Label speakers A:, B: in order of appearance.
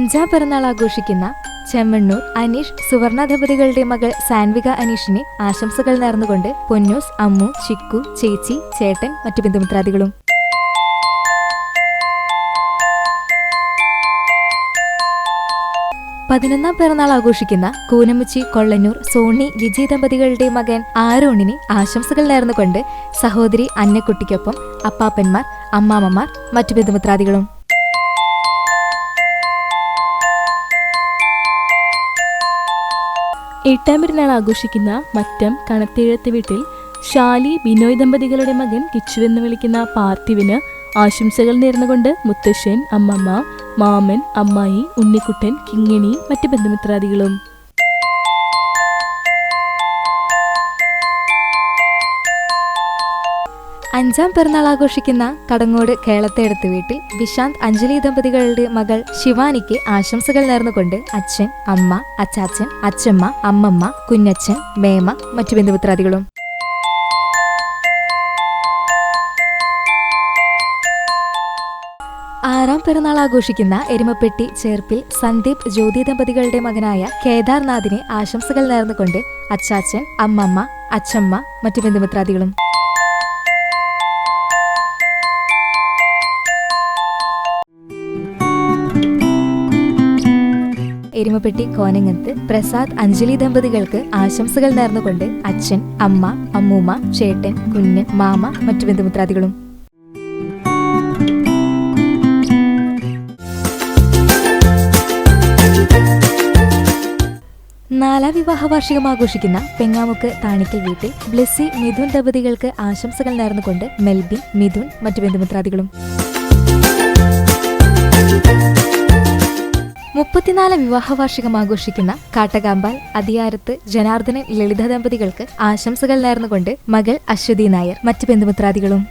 A: 5ാം പിറന്നാൾ ആഘോഷിക്കുന്ന ചെമ്മണ്ണൂർ അനീഷ് സുവർണ ദമ്പതികളുടെ മകൾ സാൻവിക അനീഷിന് ആശംസകൾ നേർന്നുകൊണ്ട് പൊന്നൂസ്, അമ്മു, ചിക്കു, ചേച്ചി, ചേട്ടൻ, മറ്റു ബന്ധുമിത്രാദികളും. പതിനൊന്നാം പിറന്നാൾ ആഘോഷിക്കുന്ന കൂനമുച്ചി കൊള്ളന്നൂർ സോണി വിജയ് ദമ്പതികളുടെ മകൻ ആരോണിന് ആശംസകൾ നേർന്നുകൊണ്ട് സഹോദരി അന്നക്കുട്ടിക്കൊപ്പം അപ്പാപ്പന്മാർ, അമ്മാമ്മമാർ, മറ്റു ബന്ധുമിത്രാദികളും.
B: എട്ടാം പിറന്നാൾ ആഘോഷിക്കുന്ന മറ്റം കണത്തേഴത്ത് വീട്ടിൽ ഷാലി ബിനോയ് ദമ്പതികളുടെ മകൻ കിച്ചുവെന്ന് വിളിക്കുന്ന പാർത്ഥിവിന് ആശംസകൾ നേർന്നുകൊണ്ട് മുത്തശ്ശൻ, അമ്മമ്മ, മാമൻ, അമ്മായി, ഉണ്ണിക്കുട്ടൻ, കിങ്ങിണി, മറ്റു ബന്ധുമിത്രാദികളും.
A: അഞ്ചാം പിറന്നാൾ ആഘോഷിക്കുന്ന കടങ്ങോട് കേളത്തേടത്ത് വീട്ടിൽ വിശാന്ത്, അഞ്ജലി ദമ്പതികളുടെ മകൾ ശിവാനിക്ക് ആശംസകൾ നേർന്നുകൊണ്ട് അച്ഛൻ, അമ്മ, അച്ചാച്ചൻ, അച്ഛമ്മ, അമ്മമ്മ, കുഞ്ഞച്ഛൻ, മേമ, മറ്റു ബന്ധുമിത്രാദികളും. ആറാം പിറന്നാൾ ആഘോഷിക്കുന്ന എരുമപ്പെട്ടി ചേർപ്പിൽ സന്ദീപ്, ജ്യോതി ദമ്പതികളുടെ മകനായ കേദാർനാഥിന് ആശംസകൾ നേർന്നുകൊണ്ട് അച്ചാച്ചൻ, അമ്മമ്മ, അച്ഛമ്മ, മറ്റു ബന്ധുമിത്രാദികളും. എരുമപ്പെട്ടി കോനങ്ങത്ത് പ്രസാദ്, അഞ്ജലി ദമ്പതികൾക്ക് ആശംസകൾ നേർന്നുകൊണ്ട് അച്ഛൻ, അമ്മ, അമ്മൂമ്മ, ചേട്ടൻ, കുഞ്ഞൻ, മാമ, മറ്റു ബന്ധുമിത്രാദികളും. നാലാം വിവാഹ വാർഷികം ആഘോഷിക്കുന്ന പെങ്ങാമുക്ക് താണിക്കൽ വീട്ടിൽ ബ്ലെസ്സി, മിഥുൻ ദമ്പതികൾക്ക് ആശംസകൾ നേർന്നുകൊണ്ട് മെൽബിൻ, മിഥുൻ, മറ്റു ബന്ധുമിത്രാദികളും. 34 വിവാഹ വാർഷികം ആഘോഷിക്കുന്ന കാട്ടകാമ്പാൽ അതിയാരത്ത് ജനാർദ്ദനൻ, ലളിത ദമ്പതികൾക്ക് ആശംസകൾ നേർന്നുകൊണ്ട് മകൾ അശ്വതി നായർ, മറ്റു ബന്ധുമിത്രാദികളും.